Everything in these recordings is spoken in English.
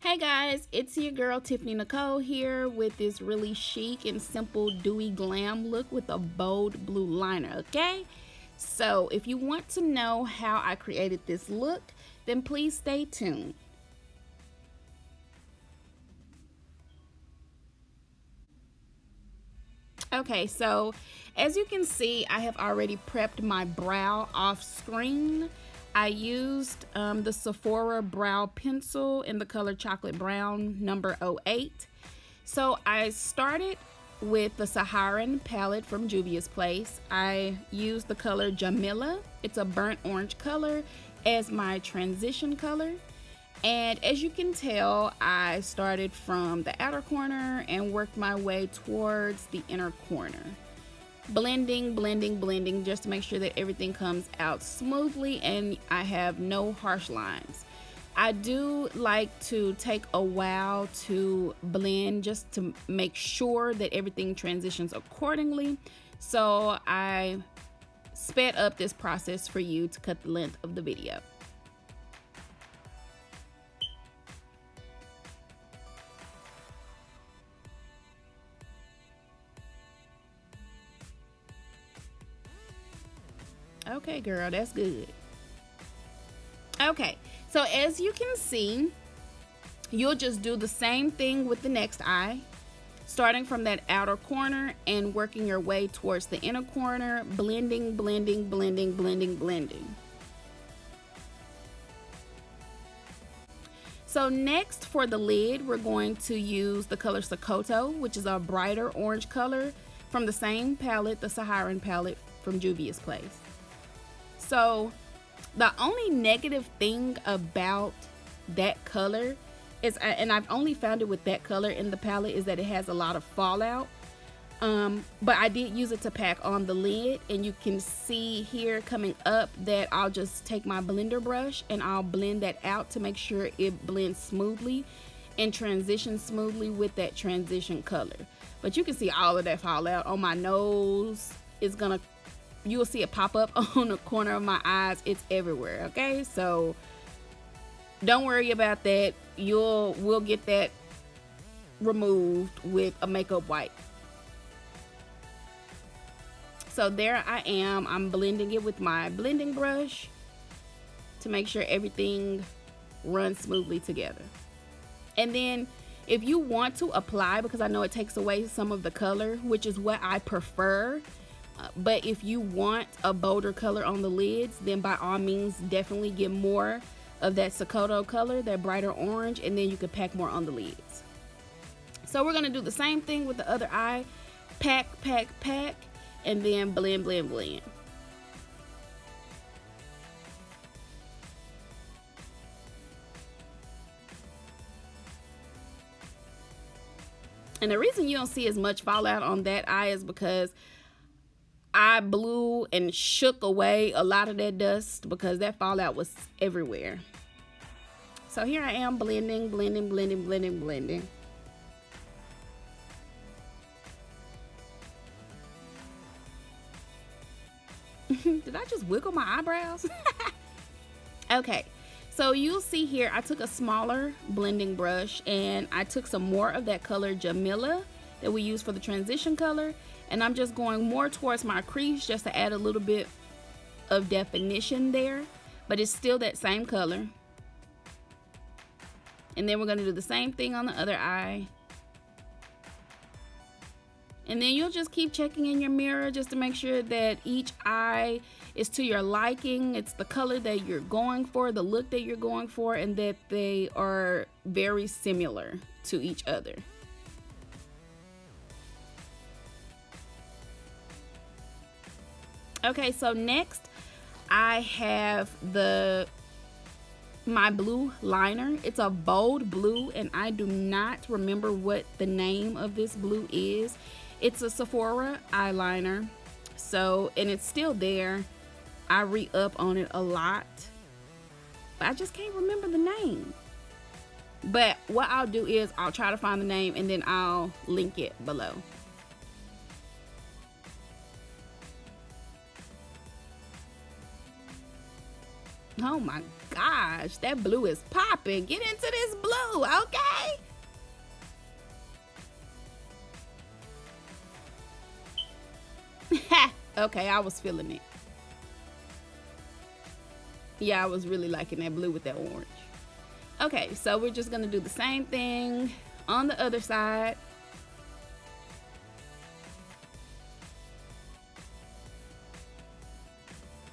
Hey guys, it's your girl Tiffany Nicole here with this really chic and simple dewy glam look with a bold blue liner, okay? So if you want to know how I created this look, then please stay tuned. Okay, so as you can see, I have already prepped my brow off screen. I used the Sephora brow pencil in the color chocolate brown number 08. So I started with the Saharan palette from Juvia's Place. I used the color Jamila. It's a burnt orange color as my transition color. And as you can tell, I started from the outer corner and worked my way towards the inner corner. Blending, blending, blending, just to make sure that everything comes out smoothly and I have no harsh lines. I do like to take a while to blend just to make sure that everything transitions accordingly. So I sped up this process for you to cut the length of the video. Okay, girl, that's good. Okay, so as you can see, you'll just do the same thing with the next eye, starting from that outer corner and working your way towards the inner corner, blending, blending, blending, blending, blending. So next for the lid, we're going to use the color Sokoto, which is a brighter orange color from the same palette, the Saharan palette from Juvia's Place. So the only negative thing about that color is, and I've only found it with that color in the palette, is that it has a lot of fallout. But I did use it to pack on the lid, and you can see here coming up that I'll just take my blender brush and I'll blend that out to make sure it blends smoothly and transitions smoothly with that transition color. But you can see all of that fallout on my nose. You'll see it pop up on the corner of my eyes. It's everywhere, okay? So don't worry about that. We'll get that removed with a makeup wipe. So there I am. I'm blending it with my blending brush to make sure everything runs smoothly together. And then if you want to apply, because I know it takes away some of the color, which is what I prefer, but if you want a bolder color on the lids, then by all means definitely get more of that Sokoto color, that brighter orange, and then you can pack more on the lids. So we're going to do the same thing with the other eye. Pack, pack, pack, and then blend, blend, blend. And the reason you don't see as much fallout on that eye is because I blew and shook away a lot of that dust because that fallout was everywhere. So here I am blending, blending, blending, blending, blending. Did I just wiggle my eyebrows? Okay, so you'll see here I took a smaller blending brush and I took some more of that color Jamila that we use for the transition color, and I'm just going more towards my crease just to add a little bit of definition there, but it's still that same color. And then we're going to do the same thing on the other eye. And then you'll just keep checking in your mirror just to make sure that each eye is to your liking. It's the color that you're going for, the look that you're going for, and that they are very similar to each other. Okay, so next I have my blue liner. It's a bold blue, and I do not remember what the name of this blue is. It's a Sephora eyeliner, and it's still there. I re-up on it a lot, but I just can't remember the name. But what I'll do is I'll try to find the name and then I'll link it below. Oh my gosh, that blue is popping. Get into this blue, okay? Okay, I was feeling it. Yeah, I was really liking that blue with that orange. Okay, so we're just gonna do the same thing on the other side.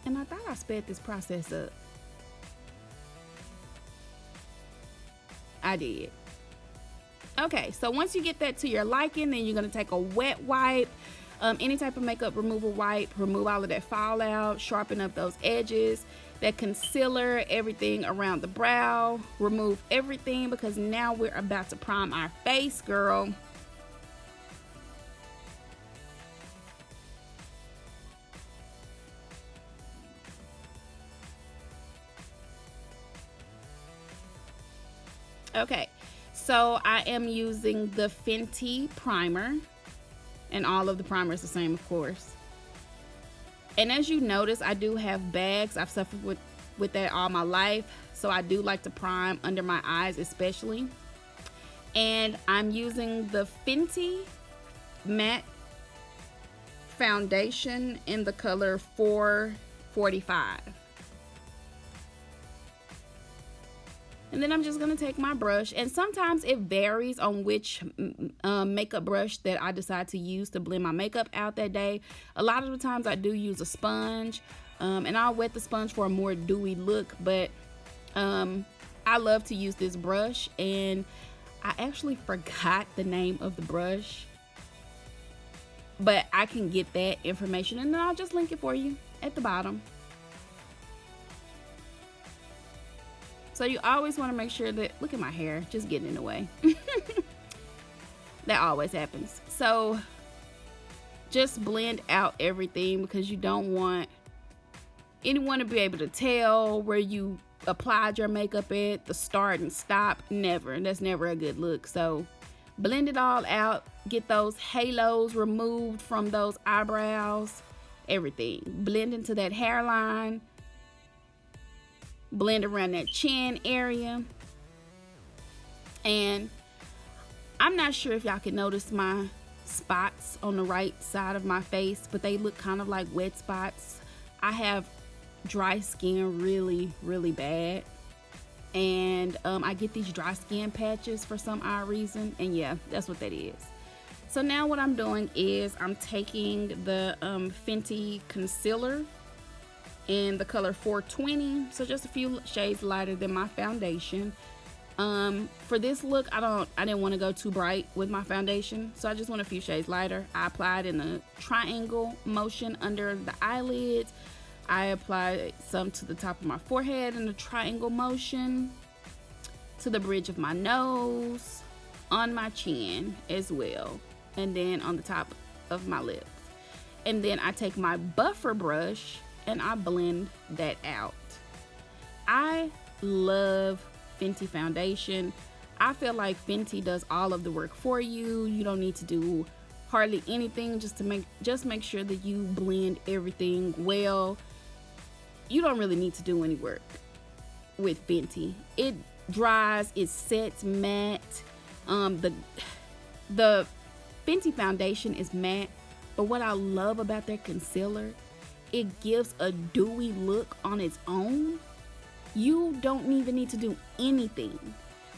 And I thought I sped this process up. I did. Okay, so once you get that to your liking, then you're gonna take a wet wipe, any type of makeup removal wipe, remove all of that fallout, sharpen up those edges, that concealer, everything around the brow, remove everything, because now we're about to prime our face, girl. Okay, so I am using the Fenty primer, and all of the primers the same, of course. And as you notice, I do have bags. I've suffered with that all my life, so I do like to prime under my eyes especially. And I'm using the Fenty matte foundation in the color 445. And then I'm just gonna take my brush, and sometimes it varies on which makeup brush that I decide to use to blend my makeup out that day. A lot of the times I do use a sponge, and I'll wet the sponge for a more dewy look, but I love to use this brush, and I actually forgot the name of the brush, but I can get that information, and then I'll just link it for you at the bottom. So you always want to make sure that, look at my hair, just getting in the way. That always happens. So just blend out everything, because you don't want anyone to be able to tell where you applied your makeup at, the start and stop. Never. That's never a good look. So blend it all out. Get those halos removed from those eyebrows. Everything. Blend into that hairline. Blend around that chin area. And I'm not sure if y'all can notice my spots on the right side of my face, but they look kind of like wet spots. I have dry skin really bad, and I get these dry skin patches for some odd reason, and yeah, that's what that is. So now what I'm doing is I'm taking the Fenty concealer in the color 420, so just a few shades lighter than my foundation. For this look, I didn't want to go too bright with my foundation, so I just went a few shades lighter. I applied in a triangle motion under the eyelids. I applied some to the top of my forehead in a triangle motion, to the bridge of my nose, on my chin as well, and then on the top of my lips. And then I take my buffer brush and I blend that out. I love Fenty foundation. I feel like Fenty does all of the work for you. You don't need to do hardly anything, just make sure that you blend everything well. You don't really need to do any work with Fenty. It dries, it sets matte. The Fenty foundation is matte, but what I love about their concealer, it gives a dewy look on its own. You don't even need to do anything.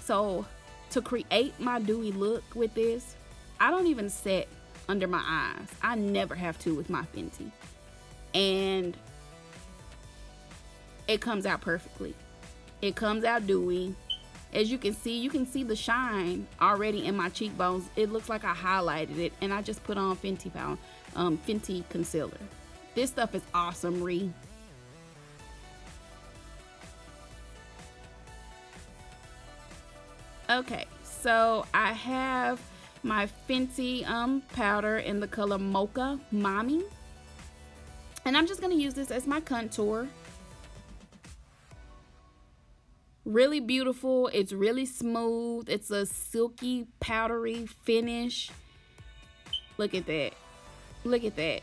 So to create my dewy look with this, I don't even set under my eyes. I never have to with my Fenty. And it comes out perfectly. It comes out dewy. As you can see the shine already in my cheekbones. It looks like I highlighted it, and I just put on Fenty concealer. This stuff is awesome, Ree. Okay, so I have my Fenty powder in the color Mocha Mommy, and I'm just gonna use this as my contour. Really beautiful. It's really smooth. It's a silky, powdery finish. Look at that. Look at that.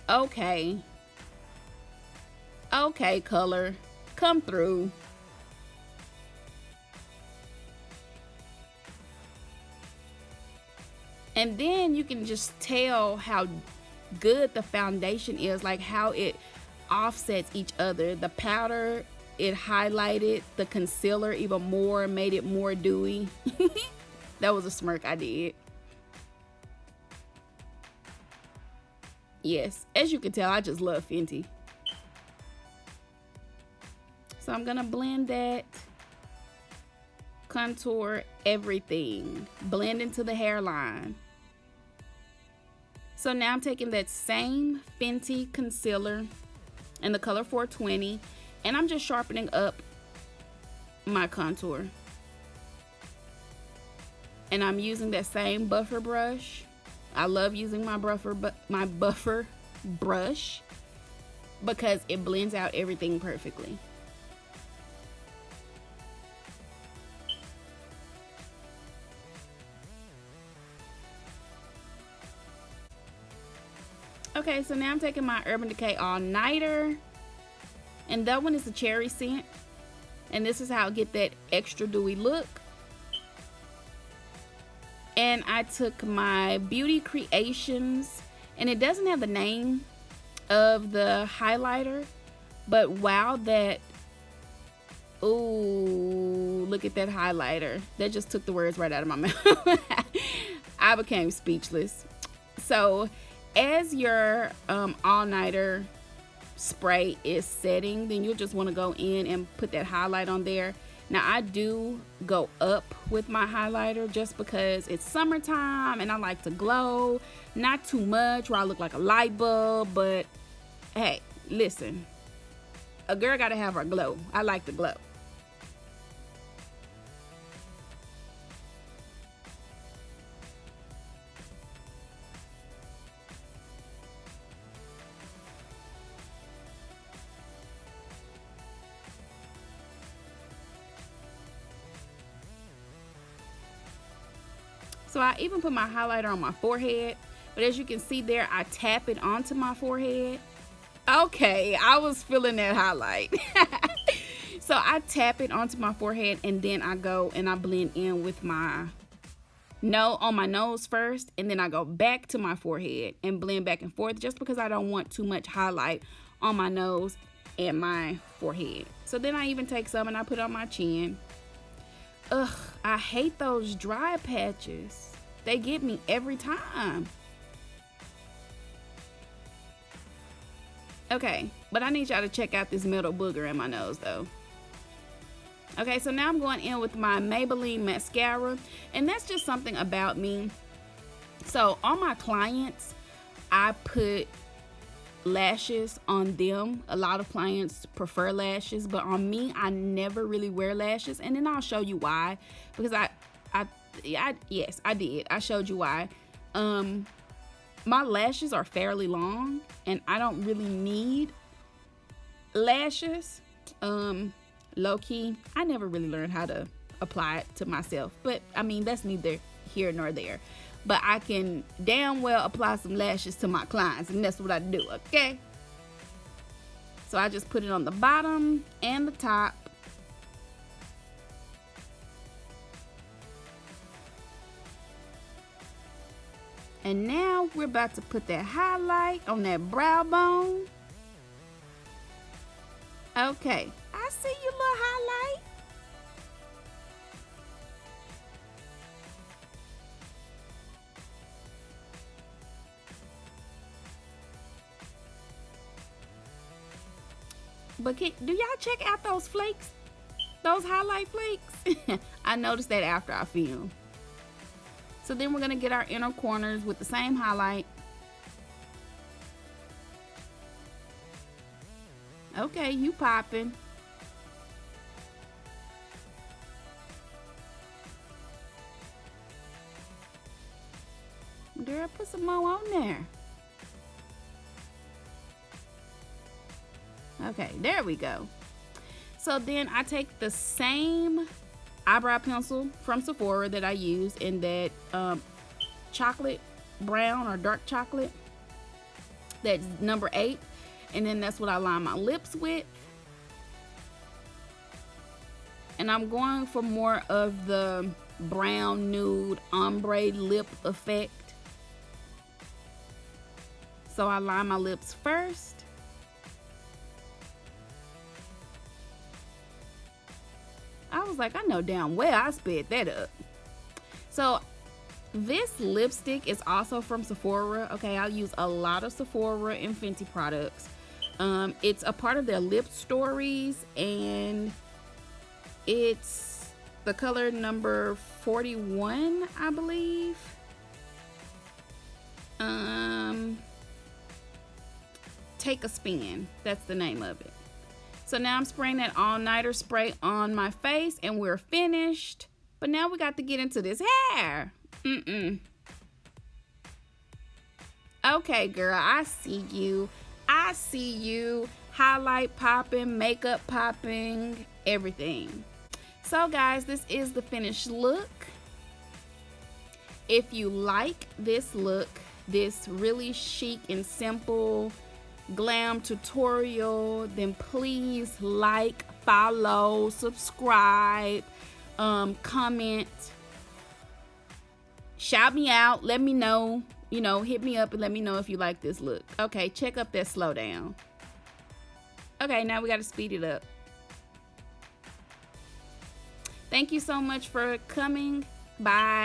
Okay. Okay, color. come through. And then you can just tell how good the foundation is, like how it offsets each other. The powder, it highlighted the concealer even more, made it more dewy. That was a smirk I did. Yes, as you can tell, I just love Fenty. So I'm gonna blend that, contour everything, blend into the hairline. So now I'm taking that same Fenty concealer in the color 420, and I'm just sharpening up my contour. And I'm using that same buffer brush. I love using my buffer brush because it blends out everything perfectly. Okay, so now I'm taking my Urban Decay All Nighter, and that one is a cherry scent, and this is how I get that extra dewy look. And I took my Beauty Creations, and it doesn't have the name of the highlighter, but wow, that, ooh, look at that highlighter. That just took the words right out of my mouth. I became speechless. So as your all-nighter spray is setting, then you'll just want to go in and put that highlight on there. Now I do go up with my highlighter just because it's summertime and I like to glow. Not too much where I look like a light bulb, but hey, listen, a girl gotta have her glow. I like to glow. So I even put my highlighter on my forehead, but as you can see there, I tap it onto my forehead. Okay, I was feeling that highlight. So I tap it onto my forehead, and then I go and I blend in with my on my nose first, and then I go back to my forehead and blend back and forth just because I don't want too much highlight on my nose and my forehead. So then I even take some and I put it on my chin. Ugh, I hate those dry patches. They get me every time. Okay, but I need y'all to check out this metal booger in my nose though. Okay, so now I'm going in with my Maybelline mascara, and that's just something about me. So on my clients, I put lashes on them. A lot of clients prefer lashes, but on me, I never really wear lashes, and then I'll show you why. Because yes, I did. I showed you why. My lashes are fairly long, and I don't really need lashes. Low key, I never really learned how to apply it to myself, but I mean, that's neither here nor there. But I can damn well apply some lashes to my clients, and that's what I do, okay? So I just put it on the bottom and the top. And now we're about to put that highlight on that brow bone. Okay, I see your little highlight. But do y'all check out those flakes? Those highlight flakes? I noticed that after I filmed. So then we're gonna get our inner corners with the same highlight. Okay, you popping. Girl, put some more on there. Okay, there we go. So then I take the same eyebrow pencil from Sephora that I use in that chocolate brown or dark chocolate. That's number 8. And then that's what I line my lips with. and I'm going for more of the brown nude ombre lip effect. So I line my lips first. I was like, I know damn well I sped that up. So this lipstick is also from Sephora. Okay, I use a lot of Sephora and Fenty products. It's a part of their lip stories, and it's the color number 41, I believe. Take a Spin, that's the name of it. So now I'm spraying that all-nighter spray on my face, and we're finished. But now we got to get into this hair. Okay, girl, I see you. I see you. Highlight popping, makeup popping, everything. So guys, this is the finished look. If you like this look, this really chic and simple glam tutorial, then please like, follow, subscribe, comment, shout me out, let me know, hit me up and let me know if you like this look. Okay, check up that slowdown. Okay, now we got to speed it up. Thank you so much for coming. Bye.